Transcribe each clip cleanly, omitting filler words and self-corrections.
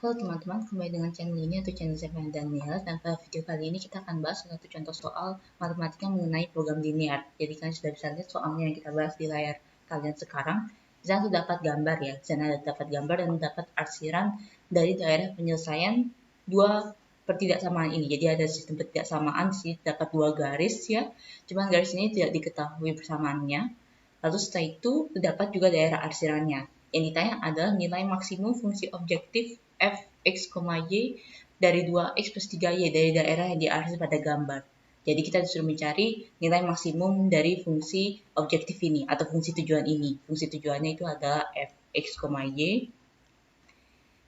Halo teman-teman, kembali dengan channel ini atau channel saya Daniel, dan pada video kali ini kita akan bahas satu contoh soal matematika mengenai program linear. Jadi kalian sudah bisa lihat soalnya yang kita bahas di layar kalian sekarang. Di sana dapat gambar ya, di sana dapat gambar dan dapat arsiran dari daerah penyelesaian dua pertidaksamaan ini. Jadi ada sistem pertidaksamaan, di sini dapat dua garis ya, cuman garis ini tidak diketahui persamaannya. Lalu setelah itu terdapat juga daerah arsirannya. Yang ditanya adalah nilai maksimum fungsi objektif f x, y dari 2x plus 3y dari daerah yang diarsir pada gambar. Jadi kita disuruh mencari nilai maksimum dari fungsi objektif ini atau fungsi tujuan ini. Fungsi tujuannya itu adalah f x, y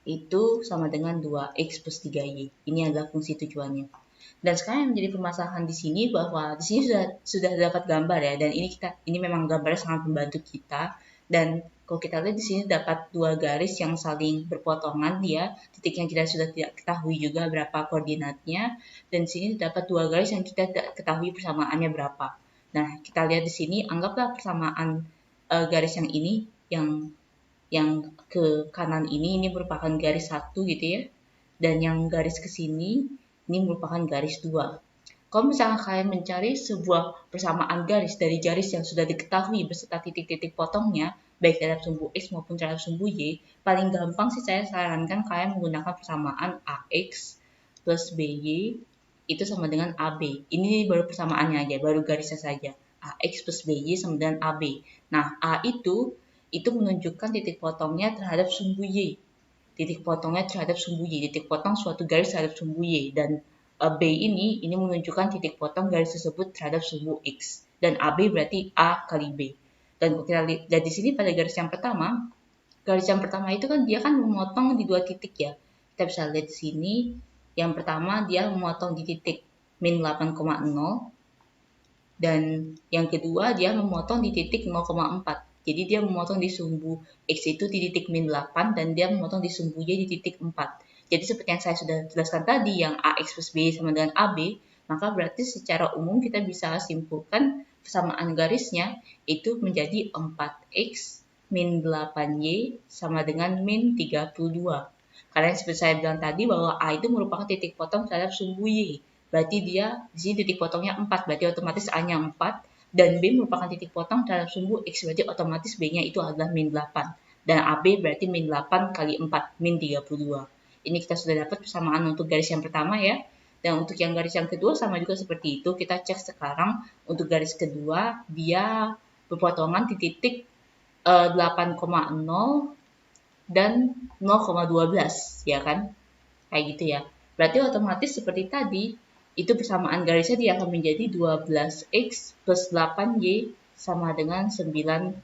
itu sama dengan 2x plus 3y. Ini adalah fungsi tujuannya. Dan sekarang yang menjadi permasalahan di sini bahwa di sini sudah dapat gambar ya, dan ini memang gambarnya sangat membantu kita. Dan kalau kita lihat di sini dapat dua garis yang saling berpotongan ya, titik yang kita sudah tidak ketahui juga berapa koordinatnya, dan di sini dapat dua garis yang kita tidak ketahui persamaannya berapa. Nah, kita lihat di sini, anggaplah persamaan garis yang ini yang ke kanan ini merupakan garis 1 gitu ya, dan yang garis ke sini ini merupakan garis 2. Kalau misalnya kalian mencari sebuah persamaan garis dari garis yang sudah diketahui beserta titik-titik potongnya, baik terhadap sumbu X maupun terhadap sumbu Y, paling gampang sih saya sarankan kalian menggunakan persamaan AX plus BY itu sama dengan AB. Ini baru persamaannya aja, baru garisnya saja. AX plus BY sama dengan AB. Nah, A itu menunjukkan titik potongnya terhadap sumbu Y. Titik potongnya terhadap sumbu Y. Titik potong suatu garis terhadap sumbu Y. Dan B ini menunjukkan titik potong garis tersebut terhadap sumbu X. Dan AB berarti A kali B. Dan kita lihat di sini pada garis yang pertama itu kan dia kan memotong di dua titik ya. Kita bisa lihat di sini, yang pertama dia memotong di titik min 8,0, dan yang kedua dia memotong di titik 0,4. Jadi dia memotong di sumbu X itu di titik min 8 dan dia memotong di sumbu Y di titik 4. Jadi seperti yang saya sudah jelaskan tadi, yang AX plus B sama dengan AB, maka berarti secara umum kita bisa simpulkan persamaan garisnya itu menjadi 4X min 8Y sama dengan min 32. Karena seperti saya bilang tadi bahwa A itu merupakan titik potong terhadap sumbu Y. Berarti dia di sini titik potongnya 4, berarti otomatis A-nya 4. Dan B merupakan titik potong terhadap sumbu X, berarti otomatis B-nya itu adalah min 8. Dan AB berarti min 8 kali 4, min 32. Ini kita sudah dapat persamaan untuk garis yang pertama ya. Dan untuk yang garis yang kedua sama juga seperti itu. Kita cek sekarang untuk garis kedua, dia berpotongan di titik 8,0 dan 0,12 ya kan. Kayak gitu ya. Berarti otomatis seperti tadi, itu persamaan garisnya dia akan menjadi 12X plus 8Y sama dengan 96.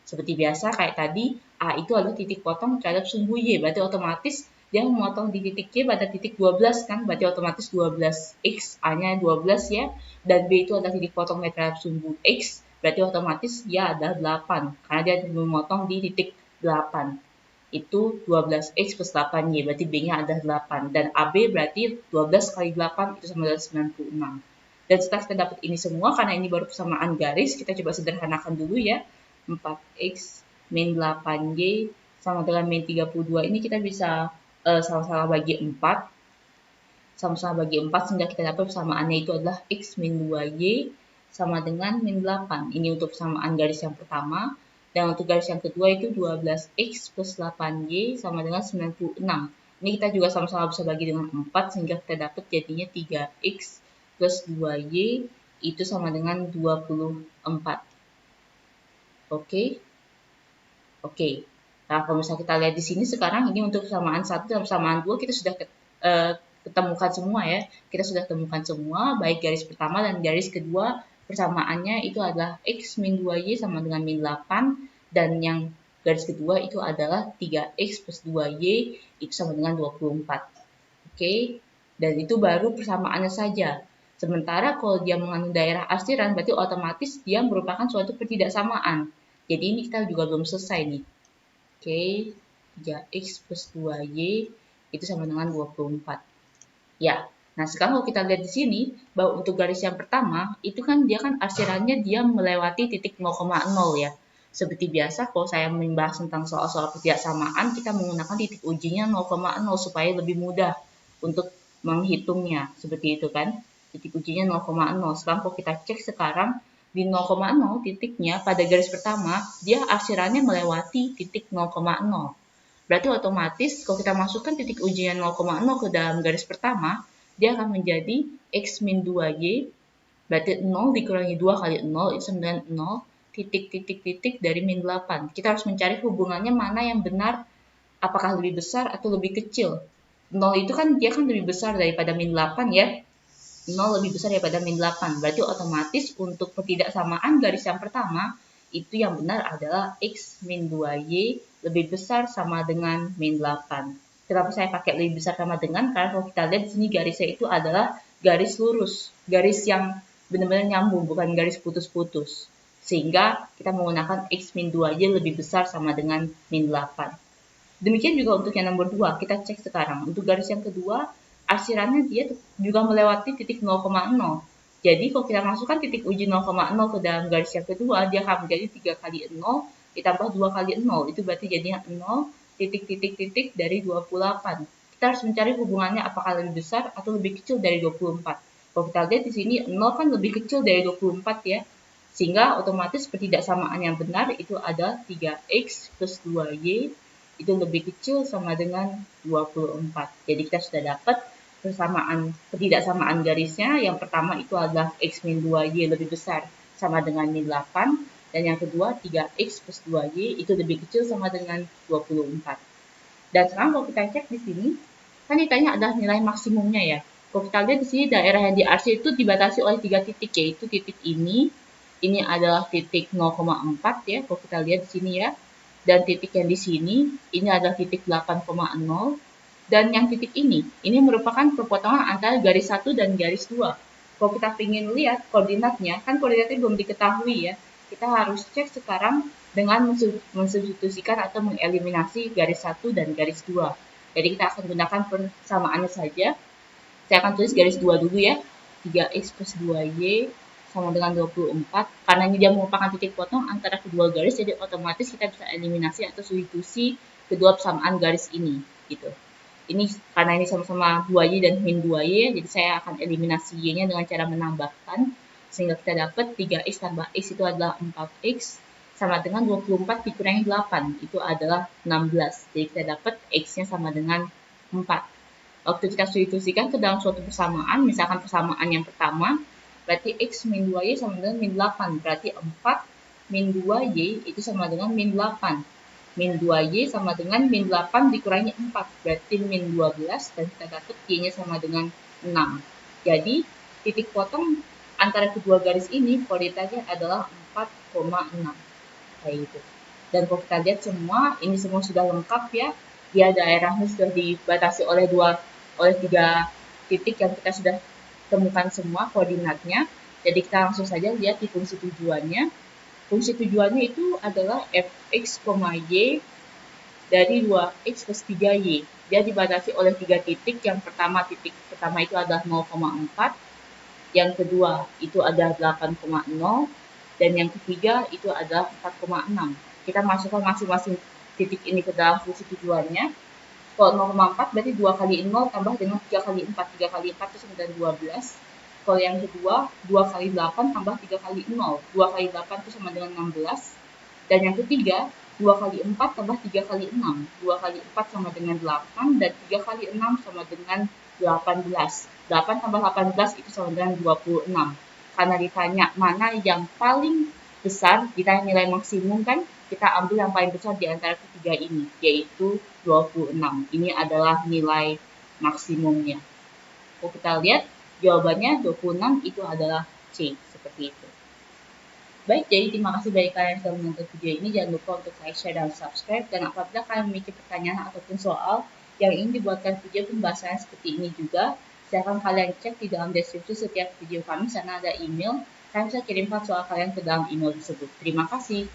Seperti biasa kayak tadi, A itu adalah titik potong terhadap sumbu Y. Berarti otomatis dia memotong di titik Y pada titik 12 kan. Berarti otomatis 12X, A-nya 12 ya. Dan B itu adalah titik potong terhadap sumbu X. Berarti otomatis dia adalah 8. Karena dia memotong di titik 8. Itu 12X plus 8Y, berarti B-nya adalah 8. Dan AB berarti 12 kali 8 itu sama dengan 96. Dan setelah kita dapat ini semua, karena ini baru persamaan garis, kita coba sederhanakan dulu ya. 4X min 8Y sama dengan min 32, ini kita bisa sama-sama bagi 4. Sama-sama bagi 4 sehingga kita dapat persamaannya itu adalah X min 2Y sama dengan min 8. Ini untuk persamaan garis yang pertama. Dan untuk garis yang kedua itu 12X plus 8Y sama dengan 96. Ini kita juga sama-sama bisa bagi dengan 4 sehingga kita dapat jadinya 3X plus 2Y itu sama dengan 24. Oke. Nah, kalau misalnya kita lihat di sini sekarang ini untuk persamaan 1 dan persamaan 2 kita sudah ketemukan semua ya. Kita sudah temukan semua, baik garis pertama dan garis kedua. Persamaannya itu adalah X min 2Y sama dengan min 8. Dan yang garis kedua itu adalah 3X plus 2Y itu sama dengan 24. Oke. Dan itu baru persamaannya saja. Sementara kalau dia mengandung daerah arsiran, berarti otomatis dia merupakan suatu pertidaksamaan. Jadi ini kita juga belum selesai nih. Oke. 3X plus 2Y itu sama dengan 24. Ya, nah sekarang kalau kita lihat di sini, bahwa untuk garis yang pertama, itu kan dia kan arsirannya dia melewati titik 0,0 ya. Seperti biasa, kalau saya membahas tentang soal-soal ketidaksamaan, kita menggunakan titik ujinya 0,0 supaya lebih mudah untuk menghitungnya. Seperti itu kan, titik ujinya 0,0. Sekarang kalau kita cek sekarang, di 0,0 titiknya pada garis pertama, dia arsirannya melewati titik 0,0. Berarti otomatis kalau kita masukkan titik ujinya 0,0 ke dalam garis pertama, dia akan menjadi X min 2Y, berarti 0 dikurangi 2 kali 0, itu sama dengan 0, titik dari min 8. Kita harus mencari hubungannya mana yang benar, apakah lebih besar atau lebih kecil. 0 itu kan dia kan lebih besar daripada min 8 ya. 0 lebih besar daripada min 8. Berarti otomatis untuk ketidaksamaan garis yang pertama, itu yang benar adalah X min 2Y lebih besar sama dengan min 8. Kenapa saya pakai lebih besar sama dengan? Karena kalau kita lihat di sini garisnya itu adalah garis lurus. Garis yang benar-benar nyambung, bukan garis putus-putus. Sehingga kita menggunakan X min 2Y lebih besar sama dengan min 8. Demikian juga untuk yang nomor 2, kita cek sekarang. Untuk garis yang kedua, arsirannya dia juga melewati titik 0,0. Jadi kalau kita masukkan titik uji 0,0 ke dalam garis yang kedua, dia akan menjadi 3 kali 0 ditambah 2 kali 0. Itu berarti jadinya 0 titik dari 28. Kita harus mencari hubungannya apakah lebih besar atau lebih kecil dari 24. Kalau kita lihat di sini 0 kan lebih kecil dari 24 ya. Sehingga otomatis ketidaksamaan yang benar itu ada 3x plus 2y itu lebih kecil sama dengan 24. Jadi kita sudah dapat ketidaksamaan garisnya. Yang pertama itu adalah x min 2y lebih besar sama dengan min 8. Dan yang kedua 3x plus 2y itu lebih kecil sama dengan 24. Dan sekarang kalau kita cek di sini, kan ditanya adalah nilai maksimumnya ya. Kalau kita lihat di sini daerah yang diarsir itu dibatasi oleh 3 titik, yaitu titik ini adalah titik 0,4 ya, kalau kita lihat di sini ya. Dan titik yang di sini, ini adalah titik 8,0. Dan yang titik ini merupakan perpotongan antara garis 1 dan garis 2. Kalau kita ingin lihat koordinatnya, kan koordinatnya belum diketahui ya. Kita harus cek sekarang dengan mensubstitusikan atau mengeliminasi garis 1 dan garis 2. Jadi kita akan gunakan persamaannya saja. Saya akan tulis garis 2 dulu ya. 3x plus 2y sama dengan 24. Karena ini dia merupakan titik potong antara kedua garis, jadi otomatis kita bisa eliminasi atau substitusi kedua persamaan garis ini. Gitu. Ini karena ini sama-sama 2y dan min 2y, jadi saya akan eliminasi y-nya dengan cara menambahkan. Sehingga kita dapat 3x tambah x itu adalah 4x sama dengan 24 dikurangi 8, itu adalah 16. Jadi kita dapat x-nya sama dengan 4. Waktu kita substitusikan ke dalam suatu persamaan, misalkan persamaan yang pertama, berarti x min 2y sama dengan min 8. Berarti 4 min 2y itu sama dengan min 8. Min 2y sama dengan min 8 dikurangi 4. Berarti min 12 dan kita dapat y-nya sama dengan 6. Jadi titik potong antara kedua garis ini koordinatnya adalah 4,6. Kayak gitu. Dan kalau kita lihat ini semua sudah lengkap ya. Dia daerahnya sudah dibatasi oleh 3 titik yang kita sudah temukan semua koordinatnya. Jadi kita langsung saja lihat di fungsi tujuannya. Fungsi tujuannya itu adalah fx, y dari 2x plus 3y. Dia dibatasi oleh 3 titik. Titik pertama itu adalah 0,4. Yang kedua itu adalah 8,0. Dan yang ketiga itu adalah 4,6. Kita masukkan masing-masing titik ini ke dalam fungsi tujuannya. Kalau 0,4 berarti 2 kali 0 tambah dengan 3 kali 4. 3 kali 4 itu sama dengan 12. Kalau yang kedua, 2 kali 8 tambah 3 kali 0. 2 kali 8 itu sama dengan 16. Dan yang ketiga, 2 kali 4 tambah 3 kali 6. 2 kali 4 sama dengan 8. Dan 3 kali 6 sama dengan 18. 8 tambah 18 itu sama dengan 26. Karena ditanya mana yang paling besar, ditanya nilai maksimum kan, kita ambil yang paling besar di antara ketiga ini, yaitu 26. Ini adalah nilai maksimumnya. Kalau kita lihat, jawabannya 26 itu adalah C, seperti itu. Baik, jadi terima kasih bagi kalian yang sudah menonton video ini. Jangan lupa untuk like, share, dan subscribe. Dan apabila kalian memiliki pertanyaan ataupun soal yang ingin dibuatkan video pembahasan seperti ini juga, silakan kalian cek di dalam deskripsi setiap video kami, sana ada email. Kalian bisa kirimkan soal kalian ke dalam email tersebut. Terima kasih.